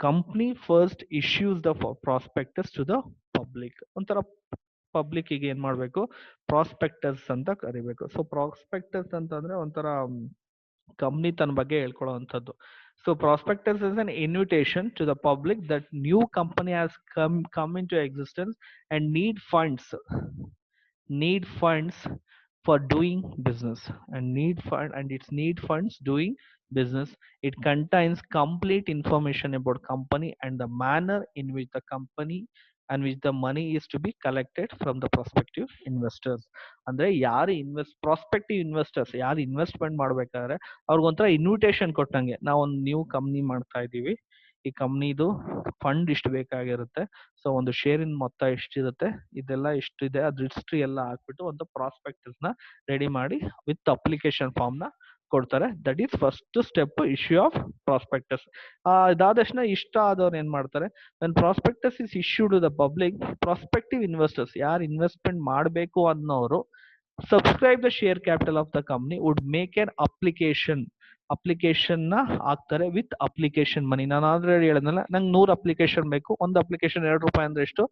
company first issues the prospectus to the public. ಒಂಥರ public ಗೆ ಏನ್ ಮಾಡ್ಬೇಕು, ಪ್ರಾಸ್ಪೆಕ್ಟಸ್ ಅಂತ ಕರಿಬೇಕು. ಸೊ ಪ್ರಾಸ್ಪೆಕ್ಟಸ್ ಅಂತಂದ್ರೆ ಒಂಥರ ಕಂಪ್ನಿ ತನ್ನ ಬಗ್ಗೆ ಹೇಳ್ಕೊಳ್ಳುವಂಥದ್ದು. So prospectus is an invitation to the public that new company has come into existence and need funds for doing business, and its need funds doing business. It contains complete information about company and the manner in which the company and which the money is to be collected from the prospective investors. ಅಂದ್ರೆ ಯಾರು prospective investors ಯಾರು investment ಮಾಡ್ಬೇಕಾದ್ರೆ ಅವ್ರಿಗೊಂಥರ invitation ಕೊಟ್ಟಂಗೆ, ನಾವು ಒಂದು new company ಮಾಡ್ತಾ ಇದೀವಿ, ಈ ಕಂಪ್ನಿದು ಫಂಡ್ ಇಷ್ಟು ಬೇಕಾಗಿರುತ್ತೆ, ಸೊ ಒಂದು ಶೇರಿನ ಮೊತ್ತ ಎಷ್ಟಿರುತ್ತೆ, ಇದೆಲ್ಲ ಎಷ್ಟಿದೆ, ಅದ್ರ ಹಿಸ್ಟ್ರಿ ಎಲ್ಲ ಹಾಕ್ಬಿಟ್ಟು ಒಂದು ಪ್ರಾಸ್ಪೆಕ್ಟಸ್ ನ ರೆಡಿ ಮಾಡಿ ವಿತ್ ಅಪ್ಲಿಕೇಶನ್ ಫಾರ್ಮ್ ನ ಕೊಡ್ತಾರೆ. That is first step, issue of prospectus. ಇದಾದಷ್ಟು ಇಷ್ಟ ಆದವ್ರು ಏನ್ ಮಾಡ್ತಾರೆ, when prospectus is issued to the public, prospective investors ಯಾರು ಇನ್ವೆಸ್ಟ್ಮೆಂಟ್ ಮಾಡಬೇಕು ಅನ್ನೋರು subscribe the share capital of the company would make an application ನ ಹಾಕ್ತಾರೆ ವಿತ್ ಅಪ್ಲಿಕೇಶನ್ ಮನಿ. ನಾನು ಆಲ್ರೆಡಿ ಹೇಳಿದ್ನಲ್ಲ, ನಂಗೆ 100 ಅಪ್ಲಿಕೇಶನ್ ಬೇಕು, ಒಂದು ಅಪ್ಲಿಕೇಶನ್ 2 ರೂಪಾಯಿ ಅಂದ್ರೆ ಎಷ್ಟು,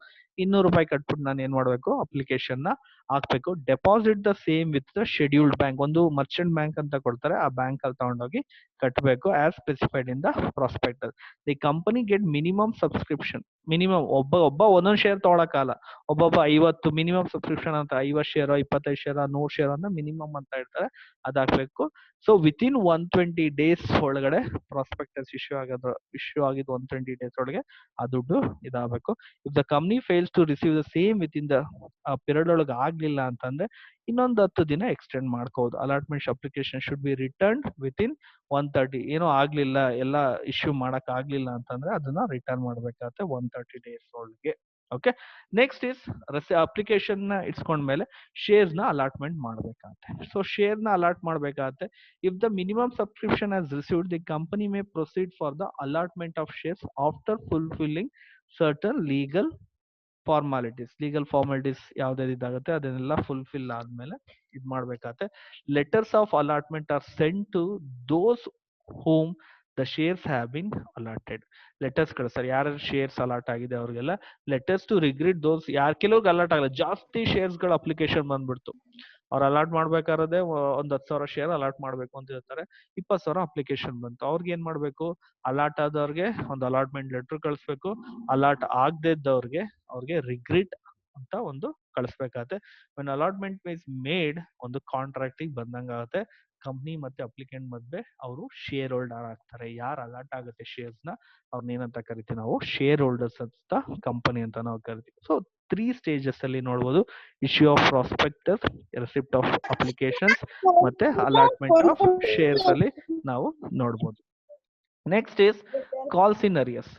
200 ರೂಪಾಯಿ ಕಟ್ಬಿಟ್ಟು ನಾನು ಏನ್ ಮಾಡ್ಬೇಕು, ಅಪ್ಲಿಕೇಶನ್ ನ ಹಾಕ್ಬೇಕು. Deposit the same with the scheduled bank. ಒಂದು ಮರ್ಚೆಂಟ್ ಬ್ಯಾಂಕ್ ಅಂತ ಕೊಡ್ತಾರೆ, ಆ ಬ್ಯಾಂಕ್ ಅಲ್ಲಿ ತಗೊಂಡೋಗಿ ಕಟ್ಟಬೇಕು as specified in the prospectus. The company get minimum subscription. Minimum ಒಬ್ಬ ಒಂದೊಂದು ಶೇರ್ ತಗೊಳಕಾಲ, ಒಬ್ಬೊಬ್ಬ 50 ಮಿನಿಮಮ್ ಸಬ್ಸ್ಕ್ರಿಪ್ಷನ್ ಅಂತ, 50 ಶೇರ್, 25 ಶೇರ್, 100 ಶೇರ್ ಅನ್ನ ಮಿನಿಮಮ್ ಅಂತ ಹೇಳ್ತಾರೆ, ಅದಾಕ್ಬೇಕು. ಸೊ ವಿತಿನ್ 120 ಡೇಸ್ ಒಳಗಡೆ ಪ್ರಾಸ್ಪೆಕ್ಟಸ್ ಇಶ್ಯೂ ಆಗಿದ್ದು 120 ಡೇಸ್ ಒಳಗೆ ಆ ದುಡ್ಡು ಇದಾಗಬೇಕು. If the company fails to receive the same within the period ಒಳಗೆ ಆಗ್ಲಿಲ್ಲ ಅಂತಂದ್ರೆ ಇನ್ನೊಂದು 10 ದಿನ ಎಕ್ಸ್ಟೆಂಡ್ ಮಾಡ್ಕೋಬಹುದು. Allotment application should be return within 130. ಏನೋ ಆಗ್ಲಿಲ್ಲ, ಎಲ್ಲ ಇಶ್ಯೂ ಮಾಡಕ್ ಆಗ್ಲಿಲ್ಲ ಅಂತಂದ್ರೆ ಅದನ್ನ ರಿಟರ್ನ್ ಮಾಡ್ಬೇಕಾಗತ್ತೆ 130 ಡೇಸ್ ಒಳಗೆ. ಓಕೆ, ನೆಕ್ಸ್ಟ್ ಇಸ್ ಅಪ್ಲಿಕೇಶನ್ ನ ಇಟ್ಸ್ಕೊಂಡ್ಮೇಲೆ ಶೇರ್ಸ್ ನ ಅಲಾಟ್ಮೆಂಟ್ ಮಾಡ್ಬೇಕಾಗತ್ತೆ. ಸೊ ಶೇರ್ ನ ಅಲಾಟ್ ಮಾಡ್ಬೇಕಾಗತ್ತೆ. If the minimum subscription has received, the company may proceed for the allotment of shares after fulfilling certain legal formalities ಯಾವ್ದು ಇದಾಗುತ್ತೆ ಅದನ್ನೆಲ್ಲ ಫುಲ್ಫಿಲ್ ಆದ್ಮೇಲೆ ಇದ್ ಮಾಡ್ಬೇಕಾಗತ್ತೆ. Letters of allotment are send to those whom the shares have been allotted. Letters ಕಳಿಸ್ತಾರೆ, ಯಾರು shares allot ಆಗಿದೆ ಅವ್ರಿಗೆಲ್ಲ. ಲೆಟರ್ಸ್ ಟು ರಿಗ್ರೆಟ್ ದೋಸ್, ಕೆಲವ್ರಿಗೆ ಅಲಾಟ್ ಆಗಲ್ಲ, ಜಾಸ್ತಿ ಶೇರ್ಸ್ ಗಳ ಅಪ್ಲಿಕೇಶನ್ ಬಂದ್ಬಿಡ್ತು, ಅವ್ರು ಅಲಾಟ್ ಮಾಡ್ಬೇಕಾದ್ರೆ ಒಂದ್ 10,000 ಶೇರ್ ಅಲಾಟ್ ಮಾಡ್ಬೇಕು ಅಂತ ಹೇಳ್ತಾರೆ, 20,000 ಅಪ್ಲಿಕೇಶನ್ ಬಂತು. ಅವ್ರಿಗೆ ಏನ್ ಮಾಡ್ಬೇಕು, ಅಲಾಟ್ ಆದವ್ರಿಗೆ ಒಂದು ಅಲಾಟ್ಮೆಂಟ್ ಲೆಟರ್ ಕಳಿಸ್ಬೇಕು, ಅಲಾಟ್ ಆಗದೆ ಇದ್ದವ್ರಿಗೆ ಅವ್ರಿಗೆ ರಿಗ್ರೆಟ್ ಅಂತ ಒಂದು ಕಳಿಸ್ಬೇಕಾಗತ್ತೆ. ವೆನ್ ಅಲಾಟ್ಮೆಂಟ್ ಇಸ್ ಮೇಡ್ ಒಂದು ಕಾಂಟ್ರಾಕ್ಟಿಗೆ ಬಂದಂಗಾಗುತ್ತೆ. ಕಂಪ್ನಿ ಮತ್ತೆ ಅಪ್ಲಿಕೆಂಟ್ ಮಧ್ಯೆ ಅವರು ಶೇರ್ ಹೋಲ್ಡರ್ ಆಗ್ತಾರೆ. ಯಾರು ಅಲಾಟ್ ಆಗುತ್ತೆ ಶೇರ್ಸ್ ನ ಅವ್ರನ್ನ ಏನಂತ ಕರಿತೀವಿ ನಾವು, ಶೇರ್ ಹೋಲ್ಡರ್ಸ್ ಅಂತ ಕಂಪನಿ ಅಂತ ನಾವು ಕರಿತೀವಿ. ಸೊ 3 ಸ್ಟೇಜಸ್ ಅಲ್ಲಿ ನೋಡ್ಬೋದು: issue of prospectus, receipt of applications ಮತ್ತೆ ಅಲಾಟ್ಮೆಂಟ್ ಆಫ್ ಶೇರ್ಸ್ ಅಲ್ಲಿ ನಾವು ನೋಡ್ಬೋದು. Next is calls in arrears.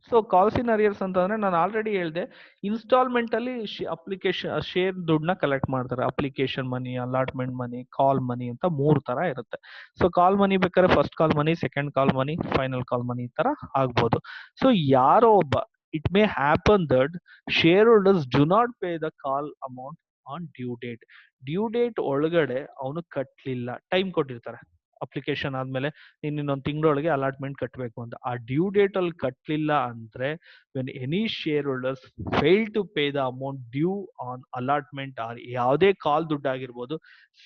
So calls in arrears ಅಂತಂದ್ರೆ ನಾನು ಆಲ್ರೆಡಿ ಹೇಳಿದೆ, ಇನ್ಸ್ಟಾಲ್ಮೆಂಟ್ ಅಲ್ಲಿ ಅಪ್ಲಿಕೇಶನ್ ಶೇರ್ ದುಡ್ಡನ್ನ ಕಲೆಕ್ಟ್ ಮಾಡ್ತಾರೆ. ಅಪ್ಲಿಕೇಶನ್ ಮನಿ, ಅಲಾಟ್ಮೆಂಟ್ ಮನಿ, ಕಾಲ್ ಮನಿ ಅಂತ 3 ತರ ಇರುತ್ತೆ. ಸೊ ಕಾಲ್ ಮನಿ ಬೇಕಾದ್ರೆ ಫಸ್ಟ್ ಕಾಲ್ ಮನಿ, ಸೆಕೆಂಡ್ ಕಾಲ್ ಮನಿ, ಫೈನಲ್ ಕಾಲ್ ಮನಿ ಈ ತರ ಆಗ್ಬೋದು. ಸೊ ಯಾರೋ ಒಬ್ಬ, it may happen that share holders do not pay the call amount on due date. Due date ಒಳಗಡೆ ಅವನು ಕಟ್ಲಿಲ್ಲ, ಟೈಮ್ ಕೊಟ್ಟಿರ್ತಾರೆ ಅಪ್ಲಿಕೇಶನ್ ಆದ್ಮೇಲೆ ನೀನ್ ಇನ್ನೊಂದು ತಿಂಗಳೊಳಗೆ ಅಲಾಟ್ಮೆಂಟ್ ಕಟ್ಟಬೇಕು ಅಂತ. ಆ ಡ್ಯೂ ಡೇಟ್ ಅಲ್ಲಿ ಕಟ್ಟಲಿಲ್ಲ ಅಂದ್ರೆ, when any share holders fail to pay the amount due on allotment or ಯಾವುದೇ ಕಾಲ್ ದುಡ್ಡು ಆಗಿರ್ಬೋದು,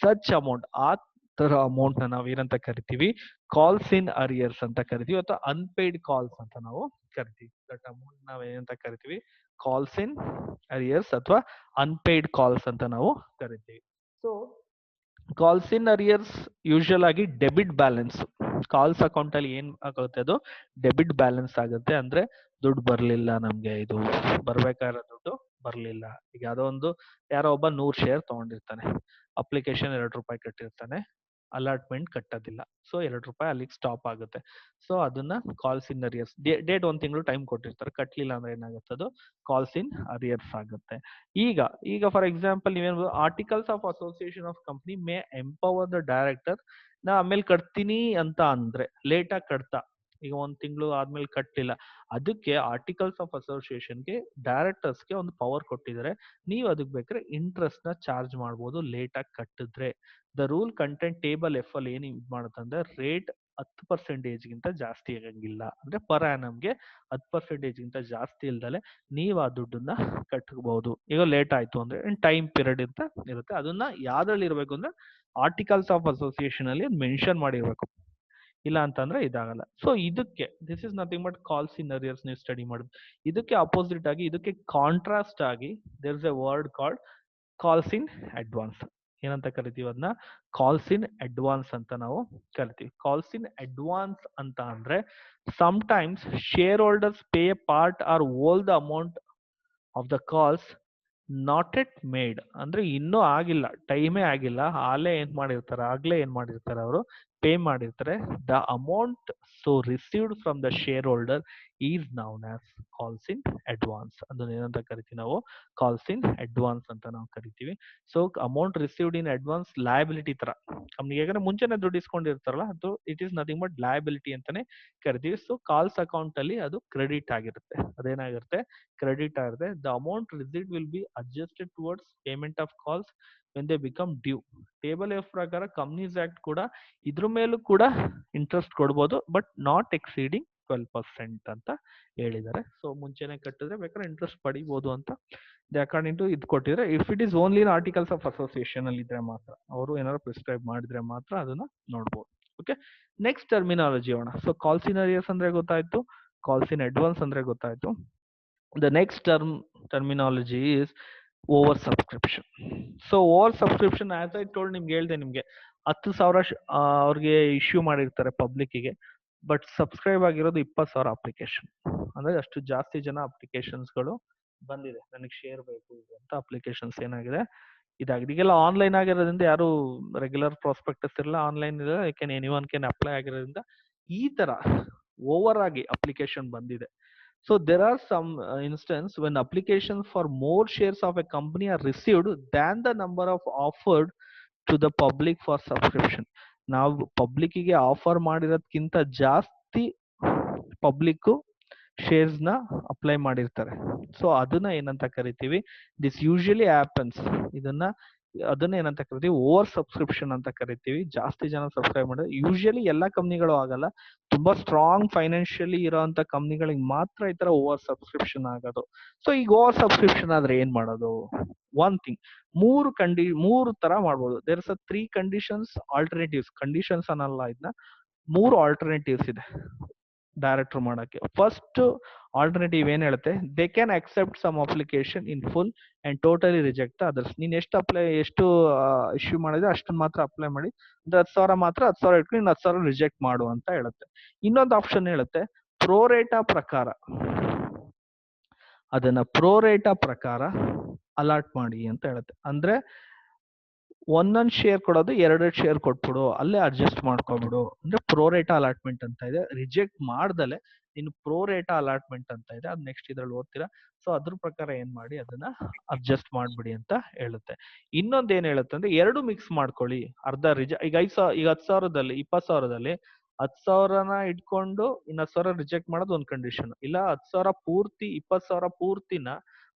ಸಚ್ ಅಮೌಂಟ್, ಆ ತರ ಅಮೌಂಟ್ ನ ನಾವ್ ಏನಂತ ಕರಿತೀವಿ, ಕಾಲ್ಸ್ ಇನ್ ಅರಿಯರ್ಸ್ ಅಂತ ಕರಿತೀವಿ, ಅಥವಾ ಅನ್ಪೇಯ್ಡ್ ಕಾಲ್ಸ್ ಅಂತ ನಾವು ಕರಿತೀವಿ. ದಟ್ ಅಮೌಂಟ್ ನಾವ್ ಏನಂತ ಕರಿತೀವಿ, ಕಾಲ್ಸ್ ಇನ್ ಅರಿಯರ್ಸ್ ಅಥವಾ ಅನ್ಪೇಯ್ಡ್ ಕಾಲ್ಸ್ ಅಂತ ನಾವು ಕರಿತೀವಿ. So calls in arrears usual ಆಗಿ ಡೆಬಿಟ್ ಬ್ಯಾಲೆನ್ಸ್, ಕಾಲ್ಸ್ ಅಕೌಂಟ್ ಅಲ್ಲಿ ಏನ್ ಆಗುತ್ತೆ ಅದು ಡೆಬಿಟ್ ಬ್ಯಾಲೆನ್ಸ್ ಆಗುತ್ತೆ. ಅಂದ್ರೆ ದುಡ್ಡು ಬರ್ಲಿಲ್ಲ, ನಮ್ಗೆ ಇದು ಬರ್ಬೇಕಾಗಿರೋ ದುಡ್ಡು ಬರ್ಲಿಲ್ಲ. ಈಗ ಯಾವ್ದೋ ಒಂದು, ಯಾರೋ ಒಬ್ಬ 100 ಶೇರ್ ತಗೊಂಡಿರ್ತಾನೆ, ಅಪ್ಲಿಕೇಶನ್ 2 ರೂಪಾಯಿ ಕಟ್ಟಿರ್ತಾನೆ, ಅಲಾಟ್ಮೆಂಟ್ ಕಟ್ಟೋದಿಲ್ಲ, ಸೊ 2 ರೂಪಾಯಿ ಅಲ್ಲಿಗೆ ಸ್ಟಾಪ್ ಆಗುತ್ತೆ. ಸೊ ಅದನ್ನ ಕಾಲ್ಸ್ ಇನ್ ಅರಿಯರ್ಸ್, ಡೇಟ್ 1 ತಿಂಗಳು ಟೈಮ್ ಕೊಟ್ಟಿರ್ತಾರೆ, ಕಟ್ಲಿಲ್ಲ ಅಂದ್ರೆ ಏನಾಗುತ್ತೆ, ಅದು ಕಾಲ್ಸ್ ಇನ್ ಅರಿಯರ್ಸ್ ಆಗುತ್ತೆ. ಈಗ ಫಾರ್ ಎಕ್ಸಾಂಪಲ್ ನೀವೇನು, articles of association of company May empower the director, ನಾ ಆಮೇಲೆ ಕಟ್ತೀನಿ ಅಂತ ಅಂದ್ರೆ ಲೇಟ್ ಆಗಿ ಕಟ್ತಾ, ಈಗ 1 ತಿಂಗಳು ಆದ್ಮೇಲೆ ಕಟ್ಟಲಿಲ್ಲ, ಅದಕ್ಕೆ ಆರ್ಟಿಕಲ್ಸ್ ಆಫ್ ಅಸೋಸಿಯೇಷನ್ಗೆ ಡೈರೆಕ್ಟರ್ಸ್ಗೆ ಒಂದು ಪವರ್ ಕೊಟ್ಟಿದ್ದಾರೆ. ನೀವು ಅದಕ್ಕೆ ಬೇಕಾದ್ರೆ ಇಂಟ್ರೆಸ್ಟ್ ನ ಚಾರ್ಜ್ ಮಾಡ್ಬೋದು ಲೇಟ್ ಆಗಿ ಕಟ್ಟಿದ್ರೆ. The rule content table F ಅಲ್ಲಿ ಏನು ಇದು ಮಾಡುತ್ತೆ ಅಂದ್ರೆ, ರೇಟ್ 10% ಗಿಂತ ಜಾಸ್ತಿ ಆಗಂಗಿಲ್ಲ. ಅಂದ್ರೆ ಪರ್ ಆ್ಯನಮ್ಗೆ 10% ಗಿಂತ ಜಾಸ್ತಿ ಇಲ್ದಲೆ ನೀವು ಆ ದುಡ್ಡನ್ನ ಕಟ್ಟಬಹುದು. ಈಗ ಲೇಟ್ ಆಯ್ತು ಅಂದ್ರೆ ಟೈಮ್ ಪೀರಿಯಡ್ ಅಂತ ಇರುತ್ತೆ, ಅದನ್ನ ಯಾವ್ದ್ರಲ್ಲಿ ಇರಬೇಕು ಅಂದ್ರೆ ಆರ್ಟಿಕಲ್ಸ್ ಆಫ್ ಅಸೋಸಿಯೇಷನ್ ಅಲ್ಲಿ ಮೆನ್ಷನ್ ಮಾಡಿರ್ಬೇಕು, ಇಲ್ಲ ಅಂತಂದ್ರೆ ಇದಾಗಲ್ಲ. ಸೊ ಇದಕ್ಕೆ this is nothing but calls in arrears ನೀವು ಸ್ಟಡಿ ಮಾಡುದು. ಇದಕ್ಕೆ ಅಪೋಸಿಟ್ ಆಗಿ, ಇದಕ್ಕೆ ಕಾಂಟ್ರಾಸ್ಟ್ ಆಗಿ there is a word called calls in advance. ಏನಂತ ಕರಿತೀವಿ ಅದನ್ನ, ಕಾಲ್ಸ್ ಇನ್ ಅಡ್ವಾನ್ಸ್ ಅಂತ ನಾವು ಕರಿತೀವಿ. ಕಾಲ್ಸ್ ಇನ್ ಅಡ್ವಾನ್ಸ್ ಅಂತ ಅಂದ್ರೆ, some times share holders pay part or whole the amount of the calls not yet made. ಅಂದ್ರೆ ಇನ್ನೂ ಆಗಿಲ್ಲ, ಟೈಮೇ ಆಗಿಲ್ಲ, ಆಗ್ಲೇ ಏನ್ ಮಾಡಿರ್ತಾರೆ ಅವರು ಪೇ ಮಾಡಿರ್ತಾರೆ. The amount so received from the share holder is known as calls in advance. ಅದನ್ನ ಏನಂತ ಕರಿತೀವಿ ನಾವು, ಕಾಲ್ಸ್ ಇನ್ ಅಡ್ವಾನ್ಸ್ ಅಂತ ನಾವು ಕರಿತೀವಿ. So amount received in advance liability ತರ, ನಮ್ಗೆ ಯಾಕಂದ್ರೆ ಮುಂಚೆನೆ ದುಡ್ಡು ಇಸ್ಕೊಂಡಿರ್ತಾರಲ್ಲ, ಅದು it is nothing but liability ಅಂತಾನೆ ಕರಿತೀವಿ. ಸೊ ಕಾಲ್ಸ್ ಅಕೌಂಟ್ ಅಲ್ಲಿ ಅದು ಕ್ರೆಡಿಟ್ ಆಗಿರುತ್ತೆ, ಅದೇನಾಗಿರುತ್ತೆ, ಕ್ರೆಡಿಟ್ ಆಗಿರುತ್ತೆ. The amount received will be adjusted towards payment of calls when they become due. Table F ಪ್ರಕಾರ ಕಂಪ್ನೀಸ್ ಆಕ್ಟ್ ಕೂಡ ಇದ್ರ ಮೇಲೂ ಕೂಡ ಇಂಟ್ರೆಸ್ಟ್ ಕೊಡ್ಬೋದು, ಬಟ್ ನಾಟ್ ಎಕ್ಸೀಡಿಂಗ್ 12% ಅಂತ ಹೇಳಿದ್ದಾರೆ. ಸೊ ಮುಂಚೆನೆ ಕಟ್ಟಿದ್ರೆ ಬೇಕಾದ್ರೆ ಇಂಟ್ರೆಸ್ಟ್ ಪಡಿಬಹುದು ಅಂತ ಅಕಾರ್ಡಿಂಗ್ ಟು ಇದು ಕೊಟ್ಟಿದ್ರೆ. If it is only in articles of association ಅಲ್ಲಿ ಇದ್ರೆ ಮಾತ್ರ, ಅವರು ಏನಾದ್ರು ಪ್ರಿಸ್ಕ್ರೈಬ್ ಮಾಡಿದ್ರೆ ಮಾತ್ರ ಅದನ್ನ ನೋಡ್ಬೋದು. ಓಕೆ, ನೆಕ್ಸ್ಟ್ ಟರ್ಮಿನಾಲಜಿ ಹೋಗೋಣ. ಸೊ ಕಾಲ್ಸ್ ಇನ್ ಅರಿಯರ್ಸ್ ಅಂದ್ರೆ ಗೊತ್ತಾಯ್ತು, ಕಾಲ್ಸ್ ಇನ್ ಅಡ್ವಾನ್ಸ್ ಅಂದ್ರೆ ಗೊತ್ತಾಯ್ತು. The next terminology is over subscription. So over subscription, as I told, ನಿಮ್ಗೆ ಹೇಳ್ದೆ, ನಿಮ್ಗೆ 10,000 ಅವ್ರಿಗೆ ಇಶ್ಯೂ ಮಾಡಿರ್ತಾರೆ ಪಬ್ಲಿಕ್ಕಿಗೆ, ಬಟ್ ಸಬ್ಸ್ಕ್ರೈಬ್ ಆಗಿರೋದು 20,000 ಅಪ್ಲಿಕೇಶನ್. ಅಂದ್ರೆ ಅಷ್ಟು ಜಾಸ್ತಿ ಜನ ಅಪ್ಲಿಕೇಶನ್ಸ್ಗಳು ಬಂದಿದೆ, ನನಗೆ ಶೇರ್ ಬೇಕು ಅಂತ ಅಪ್ಲಿಕೇಶನ್ಸ್ ಏನಾಗಿದೆ ಇದಾಗಿದೆ. ಈಗೆಲ್ಲ ಆನ್ಲೈನ್ ಆಗಿರೋದ್ರಿಂದ ಯಾರು ರೆಗ್ಯುಲರ್ ಪ್ರಾಸ್ಪೆಕ್ಟಸ್ ಇರಲ್ಲ, ಆನ್ಲೈನ್ ಇದೆ, ಕ್ಯಾನ್ ಎನಿವನ್ ಕ್ಯಾನ್ ಅಪ್ಲೈ ಆಗಿರೋದ್ರಿಂದ ಈ ತರ ಓವರ್ ಆಗಿ ಅಪ್ಲಿಕೇಶನ್ ಬಂದಿದೆ. So there are some instances when applications for more shares of a company are received than the number of offered to the public for subscription. ನಾವು ಪಬ್ಲಿಕ್ಕಿಗೆ offer ಮಾಡಿರೋದ್ಕಿಂತ ಜಾಸ್ತಿ public shares ನ apply ಮಾಡಿರ್ತಾರೆ. So ಅದನ್ನ ಏನಂತ ಕರಿತೀವಿ, this usually happens, ಅದನ್ನ ಏನಂತ ಕರಿತೀವಿ, ಓವರ್ ಸಬ್ಸ್ಕ್ರಿಪ್ಷನ್ ಅಂತ ಕರಿತೀವಿ. ಜಾಸ್ತಿ ಜನ ಸಬ್ಸ್ಕ್ರೈಬ್ ಮಾಡಿದ್ರೆ, ಯೂಶಲಿ ಎಲ್ಲಾ ಕಂಪ್ನಿಗಳು ಆಗಲ್ಲ, ತುಂಬಾ ಸ್ಟ್ರಾಂಗ್ ಫೈನಾನ್ಷಿಯಲಿ ಇರೋಂತ ಕಂಪ್ನಿಗಳಿಗೆ ಮಾತ್ರ ಈ ತರ ಓವರ್ ಸಬ್ಸ್ಕ್ರಿಪ್ಷನ್ ಆಗೋದು. ಸೊ ಈಗ ಓವರ್ ಸಬ್ಸ್ಕ್ರಿಪ್ಷನ್ ಆದ್ರೆ ಏನ್ ಮಾಡೋದು, ಒನ್ ಥಿಂಗ್, ಮೂರು ತರ ಮಾಡ್ಬೋದು. There is 3 conditions, alternatives, conditions ಅನ್ನಲ್ಲ, ಇದನ್ನ 3 ಆಲ್ಟರ್ನೇಟಿವ್ಸ್ ಇದೆ. ಡೈರೆಕ್ಟರ್ ಮಾಡಕ್ಕೆ. ಫಸ್ಟ್ ಆಲ್ಟರ್ನೇಟಿವ್ ಏನ್ ಹೇಳುತ್ತೆ, they can accept some application in full and totally reject others. ನೀನ್ ಎಷ್ಟು ಇಶ್ಯೂ ಮಾಡಿದ್ರೆ ಅಷ್ಟನ್ನ ಮಾತ್ರ ಅಪ್ಲೈ ಮಾಡಿ, ಅಂದ್ರೆ 10,000 ಮಾತ್ರ 10,000 ಇಟ್ಕೊಂಡು ಇನ್ನು 10,000 ರಿಜೆಕ್ಟ್ ಮಾಡು ಅಂತ ಹೇಳುತ್ತೆ. ಇನ್ನೊಂದು ಆಪ್ಷನ್ ಹೇಳುತ್ತೆ ಪ್ರೋರೇಟಾ ಪ್ರಕಾರ, ಅದನ್ನ ಪ್ರೋರೇಟಾ ಪ್ರಕಾರ ಅಲಾಟ್ ಮಾಡಿ ಅಂತ ಹೇಳುತ್ತೆ. ಅಂದ್ರೆ ಒಂದೊಂದು ಶೇರ್ ಕೊಡೋದು 2 ಶೇರ್ ಕೊಟ್ಬಿಡು, ಅಲ್ಲೇ ಅಡ್ಜಸ್ಟ್ ಮಾಡ್ಕೊಬಿಡು. ಅಂದ್ರೆ ಪ್ರೋರೇಟಾ ಅಲಾಟ್ಮೆಂಟ್ ಅಂತ ಇದೆ. ರಿಜೆಕ್ಟ್ ಮಾಡ್ದಲೆ ಇನ್ನು ಪ್ರೋರೇಟಾ ಅಲಾಟ್ಮೆಂಟ್ ಅಂತ ಇದೆ, ಅದ್ ನೆಕ್ಸ್ಟ್ ಇದ್ರಲ್ಲಿ ಓದ್ತೀರಾ. ಸೊ ಅದ್ರ ಪ್ರಕಾರ ಏನ್ ಮಾಡಿ ಅದನ್ನ ಅಡ್ಜಸ್ಟ್ ಮಾಡ್ಬಿಡಿ ಅಂತ ಹೇಳುತ್ತೆ. ಇನ್ನೊಂದ್ ಏನ್ ಹೇಳುತ್ತೆ ಅಂದ್ರೆ 2 ಮಿಕ್ಸ್ ಮಾಡ್ಕೊಳ್ಳಿ. ಅರ್ಧ ಈಗ 10,000ದಲ್ಲಿ 20,000ದಲ್ಲಿ 10,000ನ ಇಟ್ಕೊಂಡು ಇನ್ನು 10,000 ರಿಜೆಕ್ಟ್ ಮಾಡೋದು ಒಂದ್ ಕಂಡೀಷನ್. ಇಲ್ಲ 10,000 ಪೂರ್ತಿ 20,000 ಪೂರ್ತಿನ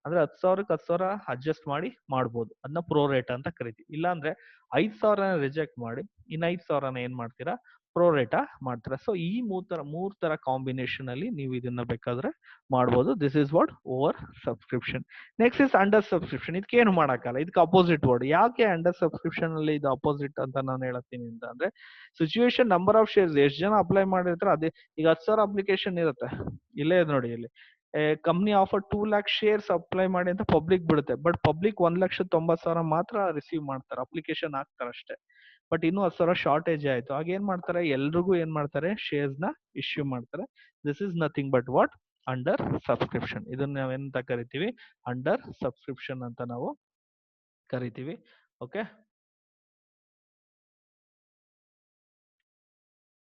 ಅಂದ್ರೆ 10,000ಕ್ಕೆ 10,000 ಅಡ್ಜಸ್ಟ್ ಮಾಡಿ ಮಾಡ್ಬೋದು. ಅದನ್ನ ಪ್ರೋರೇಟ್ ಅಂತ ಕರಿತೀವಿ. ಇಲ್ಲ ಅಂದ್ರೆ 5,000 ರಿಜೆಕ್ಟ್ ಮಾಡಿ ಇನ್ನು 5,000ನ ಏನ್ ಮಾಡ್ತೀರಾ, ಪ್ರೋರೇಟಾ ಮಾಡ್ತೀರಾ. ಸೊ ಈ ಮೂರ್ ತರ ಕಾಂಬಿನೇಷನ್ ಅಲ್ಲಿ ನೀವು ಇದನ್ನ ಬೇಕಾದ್ರೆ ಮಾಡ್ಬೋದು. This is what over subscription. Next is under subscription. ಇದಕ್ಕೇನು ಮಾಡಕ್ಕಲ್ಲ, ಇದಕ್ಕೆ ಅಪೋಸಿಟ್ ವರ್ಡ್. ಯಾಕೆ ಅಂಡರ್ ಸಬ್ಸ್ಕ್ರಿಪ್ಷನ್ ಅಲ್ಲಿ ಇದು ಅಪೋಸಿಟ್ ಅಂತ ನಾನು ಹೇಳ್ತೀನಿ ಅಂತ ಅಂದ್ರೆ, ಸಿಚುವೇಶನ್ ನಂಬರ್ ಆಫ್ ಶೇರ್ಸ್, ಎಷ್ಟು ಜನ ಅಪ್ಲೈ ಮಾಡಿರ್ತಾರೆ ಅದೇ. ಈಗ 10,000 ಅಪ್ಲಿಕೇಶನ್ ಇರುತ್ತೆ, ಇಲ್ಲೇ ನೋಡಿ ಇಲ್ಲಿ company offer 2 lakh shares apply ಮಾಡಿ ಅಂತ ಪಬ್ಲಿಕ್ ಬಿಡುತ್ತೆ. ಬಟ್ ಪಬ್ಲಿಕ್ 1,90,000 ಮಾತ್ರ ರಿಸೀವ್ ಮಾಡ್ತಾರೆ, ಅಪ್ಲಿಕೇಶನ್ ಹಾಕ್ತಾರೆ ಅಷ್ಟೇ. ಬಟ್ ಇನ್ನೂ 10,000 ಶಾರ್ಟೇಜ್ ಆಯ್ತು. ಆಗ ಏನ್ ಮಾಡ್ತಾರೆ, ಎಲ್ರಿಗೂ ಏನ್ ಮಾಡ್ತಾರೆ, ಶೇರ್ಸ್ ನ ಇಶ್ಯೂ ಮಾಡ್ತಾರೆ. This is nothing but what under subscription. ಇದನ್ನ ನಾವೆಂತ ಕರಿತೀವಿ, ಅಂಡರ್ ಸಬ್ಸ್ಕ್ರಿಪ್ಷನ್ ಅಂತ ನಾವು ಕರಿತೀವಿ. ಓಕೆ.